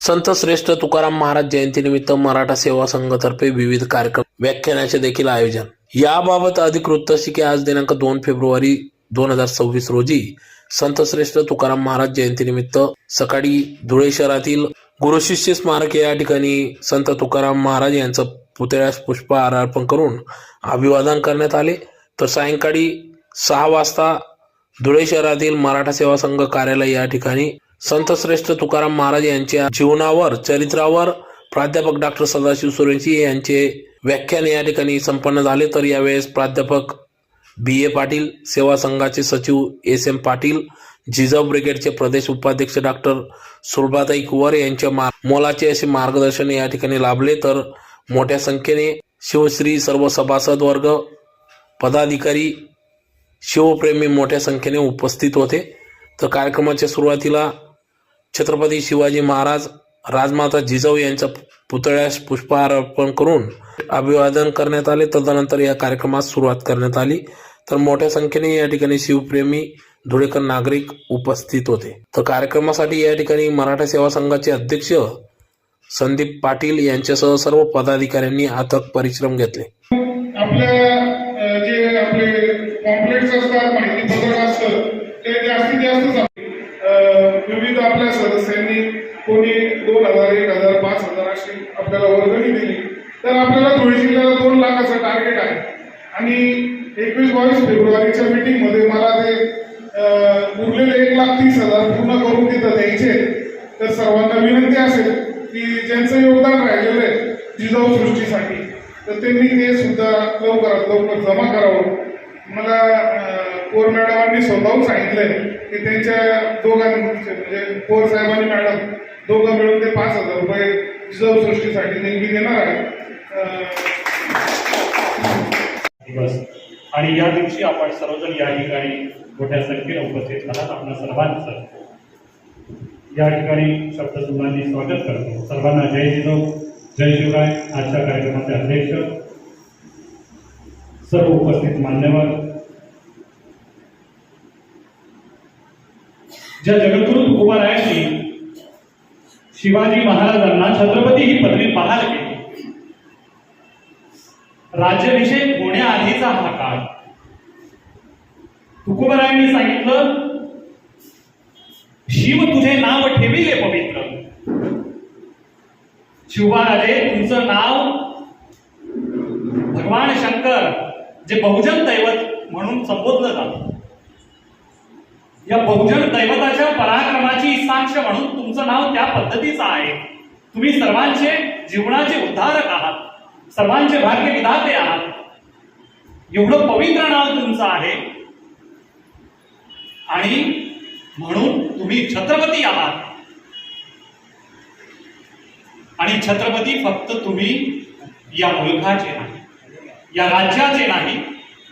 संत श्रेष्ठ तुकाराम महाराज जयंतीनिमित्त मराठा सेवा संघातर्फे विविध कार्यक्रम व्याख्यानाचे देखील आयोजन। याबाबत अधिक वृत्त अशी की आज दिनांक 2 फेब्रुवारी 2026 रोजी संत श्रेष्ठ तुकाराम महाराज जयंतीनिमित्त सकाळी धुळे शहरातील गुरुशिष्य स्मारक या ठिकाणी संत तुकाराम महाराज यांचं पुतळ्यास पुष्पहार अर्पण करून अभिवादन करण्यात आले। तर सायंकाळी 6 वाजता धुळे शहरातील मराठा सेवा संघ कार्यालय या ठिकाणी संत श्रेष्ठ तुकाराम महाराज यांच्या जीवनावर चरित्रावर प्राध्यापक डॉक्टर सदाशिव सुरेंची यांचे व्याख्यान या ठिकाणी संपन्न झाले। तर यावेळेस प्राध्यापक B.A. पाटील, सेवा संघाचे सचिव S.M. पाटील, जिजाऊ ब्रिगेडचे प्रदेश उपाध्यक्ष डॉक्टर सुलभाताई कुवर यांच्या मोलाचे असे मार्गदर्शन या ठिकाणी लाभले। तर मोठ्या संख्येने शिवश्री सर्व सभासद वर्ग, पदाधिकारी, शिवप्रेमी मोठ्या संख्येने उपस्थित होते। तर कार्यक्रमाच्या सुरुवातीला छत्रपती शिवाजी महाराज, राजमाता जिजाऊ यांच्या पुतळ्यास पुष्पहार अर्पण करून अभिवादन करण्यात आले। तदनंतर या कार्यक्रमास सुरुवात करण्यात आली। तर मोठ्या संख्येने या ठिकाणी शिवप्रेमी धुळेकर नागरिक उपस्थित होते। तर कार्यक्रमासाठी या ठिकाणी मराठा सेवा संघाचे अध्यक्ष संदीप पाटील यांच्यासह सर्व पदाधिकाऱ्यांनी अथक परिश्रम घेतले। आपले कॉम्प्लेक्स असतात, माहिती पत्रक असतं, ते जास्तीत जास्त विविध आपल्या सदस्यांनी कोणी 2000, 1000, 5000 अशी आपल्याला वर्गणी दिली। तर आपल्याला धुळे जिल्ह्याला 2 लाखाचं टार्गेट आहे आणि 21-22 फेब्रुवारीच्या मीटिंग मध्ये मला ते उरलेले 1,30,000 पूर्ण करून तिथं द्यायचे। तर सर्वांना विनंती असेल की ज्यांचं योगदान राहिलेलं आहे जिजाऊ सृष्टीसाठी तर त्यांनी ते सुद्धा लवकरात लवकर जमा करावं। मला पोर मॅडमांनी स्वतःहून सांगितलंय की त्यांच्या दोघांनी म्हणजे पोर साहेबांनी मॅडम दोघं मिळून ते 5,000 रुपये जिजाऊ सृष्टीसाठी देणगी देणार आहे। आणि या दिवशी आपण सर्वजण या ठिकाणी मोठ्या संख्येने उपस्थित आहात। आपल्या सर्वांचं या ठिकाणी शब्दसुमनांनी स्वागत करतो। सर्वांना जय जिजाऊ, जय शिवराय। आजच्या कार्यक्रमाचे अध्यक्ष, सर्व उपस्थित मान्यवर, ज्या जगद्गुरु तुकोबारायांनी शिवाजी महाराजांना छत्रपती ही पदवी बहाल केली, राज्याभिषेक होण्याआधीचा हा काळ, तुकोबारायांनी सांगितलं, शिव तुझे नाव ठेविले पवित्र। शिवबाराजे तुमचं नाव भगवान शंकर जे बहुजन दैवत म्हणून संबोधलं जातं, या बहुजन दैवताच्या पराक्रमाची साक्ष म्हणून तुमचं नाव त्या पद्धतीचं आहे। तुम्ही सर्वांचे जीवनाचे उद्धारक आहात, सर्वांचे भाग्य विधाते आहात, एवढं पवित्र नाव तुमचं आहे आणि म्हणून तुम्ही छत्रपती आहात। आणि छत्रपती फक्त तुम्ही या मुलखाचे नाही, या राज्याचे नाही,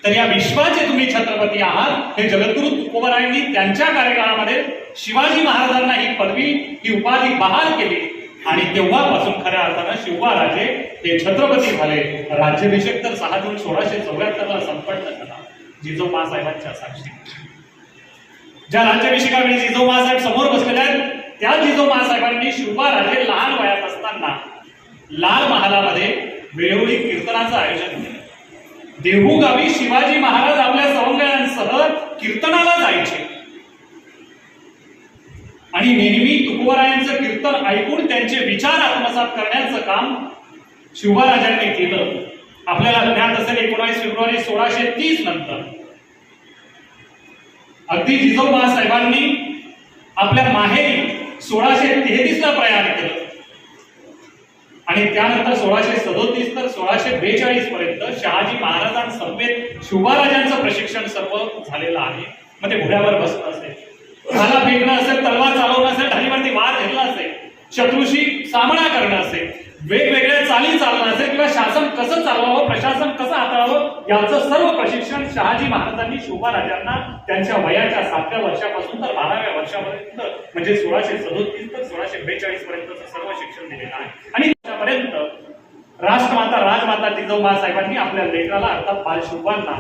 तर या विश्वाचे तुम्ही छत्रपती आहात। हे जगद्गुरु तुकोबारायांनी त्यांच्या कार्यकाळामध्ये शिवाजी महाराजांना ही पदवी, ही उपाधी बहाल केली आणि तेव्हापासून खऱ्या अर्थानं शिवबाराजे हे छत्रपती झाले। राज्याभिषेक तर 6 जून 1674 संपन्न झाला जिजाऊ मासाहेबांच्या साक्षी। ज्या राज्याभिषेकावेळी जिजाऊ मासाहेब समोर बसलेले आहेत त्या जिजाऊ मासाहेबांनी शिवबाराजे लहान वयात असताना लाल महालामध्ये वेळोवेळी कीर्तनाचं आयोजन केलं। देहू गावी शिवाजी महाराज आपल्या सवंगड्यांसह कीर्तनाला जायचे आणि नेहमी तुकोबारायांचं कीर्तन ऐकून त्यांचे विचार आत्मसात करण्याचं काम शिवबाराजांनी केलं। आपल्याला ज्ञात असेल 19 फेब्रुवारी 1630 नंतर अगदी जिजाऊ मासाहेबांनी आपल्या माहेरी 1633 ला प्रयाण केलं आणि त्यानंतर 1637 तर 1642 पर्यंत शहाजी महाराजांसमवेत शिवबाराजांचं प्रशिक्षण सर्व झालेलं आहे। मग ते घोड्यावर बसणं असेल, भाला फेकणं असेल, तलवार चालवणं असेल, ढालीवरती वार घेतला असेल, शत्रूशी सामना करणं असेल, वेगवेगळ्या चाली चालणं असेल किंवा शासन कसं चालवावं, प्रशासन कसं हाताळावं, याचं सर्व प्रशिक्षण शहाजी महाराजांनी शिवबाराजांना त्यांच्या वयाच्या 7व्या वर्षापासून तर 12व्या वर्षापर्यंत म्हणजे 1637 तर 1642 पर्यंतचं सर्व शिक्षण दिलेलं आहे। आणि त्यापर्यंत राष्ट्रमाता राजमाता जिजाऊ मासाहेबांनी आपल्या लेकराला अर्थात बालशिवबांना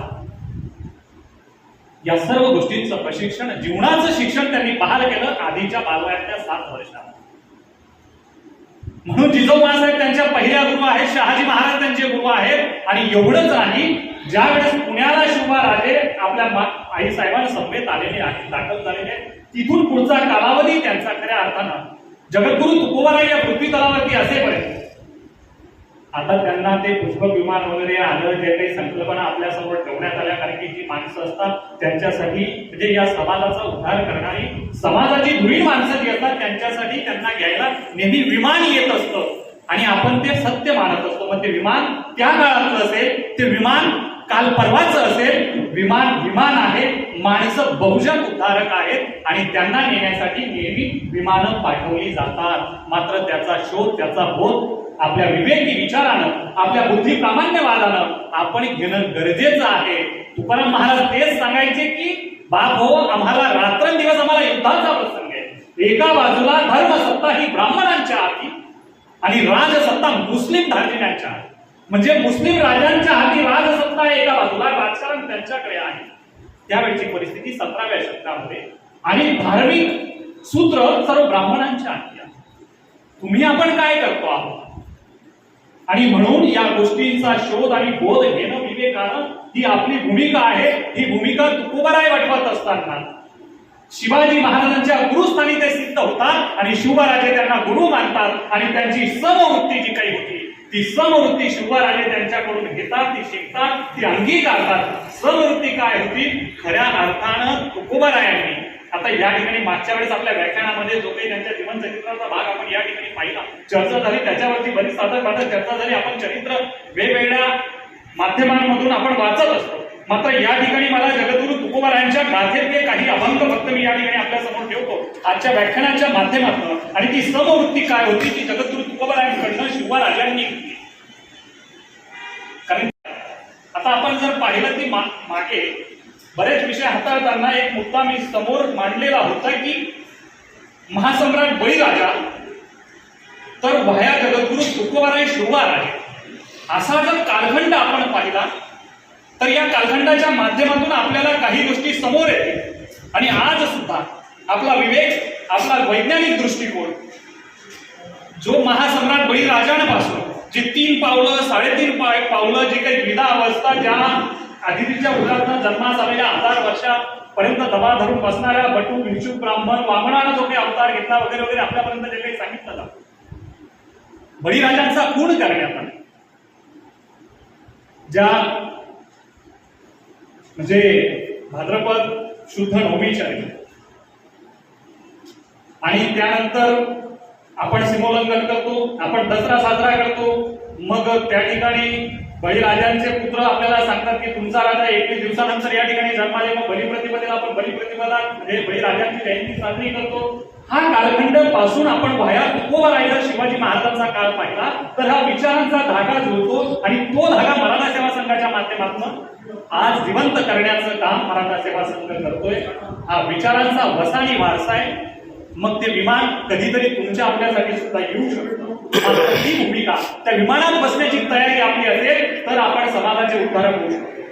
या सर्व गोष्टींचं प्रशिक्षण, जीवनाचं शिक्षण त्यांनी बहाल केलं आधीच्या बालवयातल्या 7 वर्षात। म्हणून जिजाऊ माँसाहेब त्यांच्या पहिल्या गुरु आहेत, शहाजी महाराज त्यांचे गुरु आहेत. आणि एवढंच नाही, ज्या वेळेस पुण्याला शिवाराजे आपल्या आई साहेबांना समवेत आलेले आहेत, दाखल झालेले आहेत, तिथून पुढचा कालावधी त्यांचा खऱ्या अर्थानं जगद्गुरु तुकोबाराय या पृथ्वी तलावरती असेपर्यंत आता त्यांना ते पुष्पक विमान वगैरे आलं, जे काही संकल्पना आपल्या समोर ठेवण्यात आल्या, कारण की जी माणसं असतात त्यांच्यासाठी म्हणजे या समाजाचा उद्धार करणारी समाजाची धुरीण माणसं जी असतात त्यांच्यासाठी त्यांना घ्यायला नेहमी विमान येत असतं आणि आपण ते सत्य मानत असतो. मग ते विमान त्या काळातलं असेल, ते विमान काल परवाचं असेल, विमान आहे, माणसं बहुजन उद्धारक आहेत आणि त्यांना नेण्यासाठी नेहमी विमानं पाठवली जातात. मात्र त्याचा शोध, त्याचा बोध आपल्या विवेकी विचारानं, आपल्या बुद्धी प्रामाण्यवादानं आपण घेणं गरजेचं आहे. तुकाराम महाराज तेच सांगायचे की बाप हो, आम्हाला रात्रंदिवस आम्हाला युद्धाचा प्रसंग आहे. एका बाजूला धर्मसत्ता ही ब्राह्मणांच्या हाती आणि राजसत्ता मुस्लिम धार्जिण्यांच्या हाती. म्हणजे मुस्लिम राजांच्या हाती राजसत्ता एका बाजूला, राजकारण त्यांच्याकडे आहे. त्यावेळची परिस्थिती 17व्या शतकामध्ये आणि धार्मिक सूत्र सर्व ब्राह्मणांच्या हाती आहे. तुम्ही आपण काय करतो आहोत आणि म्हणून या गोष्टींचा शोध आणि बोध घेणं विवेकानं ही आपली भूमिका आहे. ही भूमिका तुकोबाराय वठवत असताना शिवाजी महाराजांच्या गुरुस्थानी ते सिद्ध होतात आणि शिवराजे त्यांना गुरु मानतात आणि त्यांची समवृत्ती जी काही होती ती समवृत्ती शिवराजे त्यांच्याकडून घेतात, ती शिकतात, ती अंगीकारतात. समवृत्ती काय होती? खऱ्या अर्थानं तुकोबारायांनी आता या ठिकाणी मागच्या वेळेस आपल्या व्याख्यानामध्ये जो काही त्यांच्या जीवनचरित्राचा भाग आपण या ठिकाणी पाहिला, चर्चा झाली, त्याच्यावरती बरीच साधक चर्चा झाली. आपण चरित्र वेगवेगळ्या माध्यमांमधून आपण वाचत असतो. मात्र या ठिकाणी मला जगद्गुरु तुकोबारायांच्या गाथेतले काही अभंग फक्त मी या ठिकाणी आपल्या समोर ठेवतो आजच्या व्याख्यानाच्या माध्यमातून. आणि ती समवृत्ती काय होती ती जगद्गुरु तुकोबारायांकडनं शिवराजांनी घेतली. कारण आता आपण जर पाहिलं की मागे बरेच विषय हाताळताना एक मुद्दा मी समोर मांडलेला होता की महासम्राट बळीराजा तर वह्या जगद्गुरु तुकोबाराय शिवराय असा जर कालखंड आपण पाहिला तर या कालखंडाच्या माध्यमातून आपल्याला काही गोष्टी समोर येतील. आणि आज सुद्धा आपला विवेक, आपला वैज्ञानिक दृष्टिकोन जो महासम्राट बळीराजांपासून जे 3 पावलं 3.5 पावलं जे काही द्विधा अवस्था ज्या आदितीच्या उदाहरणात जन्मास आलेल्या 1000 वर्षापर्यंत दबा धरून बसणाऱ्या बटू, भिक्षुक, ब्राह्मण, वामनानं जो काही अवतार घेतला वगैरे वगैरे आपल्यापर्यंत जे काही सांगितलं जातं, बळीराजांचा खून करण्यात आला. ज्या म्हणजे भाद्रपद शुद्ध नवमीच्या आणि त्यानंतर आपण सीमोल्लंघन करतो, आपण दसरा साजरा करतो. मग त्या ठिकाणी बळीराजांचे पुत्र आपल्याला सांगतात की तुमचा राजा 21 दिवसानंतर या ठिकाणी जन्माले. मग बलिप्रतिपदेला आपण बलिप्रतिपदा म्हणजे बळीराजांची जयंती साजरी करतो. हा कालखंड पासून आपण वह्या तुकोबाराय शिवाजी महाराजांचा काळ पाहिला तर हा विचारांचा धागा जुळतो आणि तो धागा मराठा सेवा संघाच्या माध्यमातून आज जिवंत करण्याचं काम मराठा सेवा संघ करतोय. हा विचारांचा वसानी वारसा आहे. मग ते विमान कधीतरी तुमच्या आपल्यासाठी सुद्धा येऊ शकतो. ही भूमिका त्या विमानात बसण्याची तयारी आपली असेल तर आपण समाजाचे उद्धारक होऊ शकतो.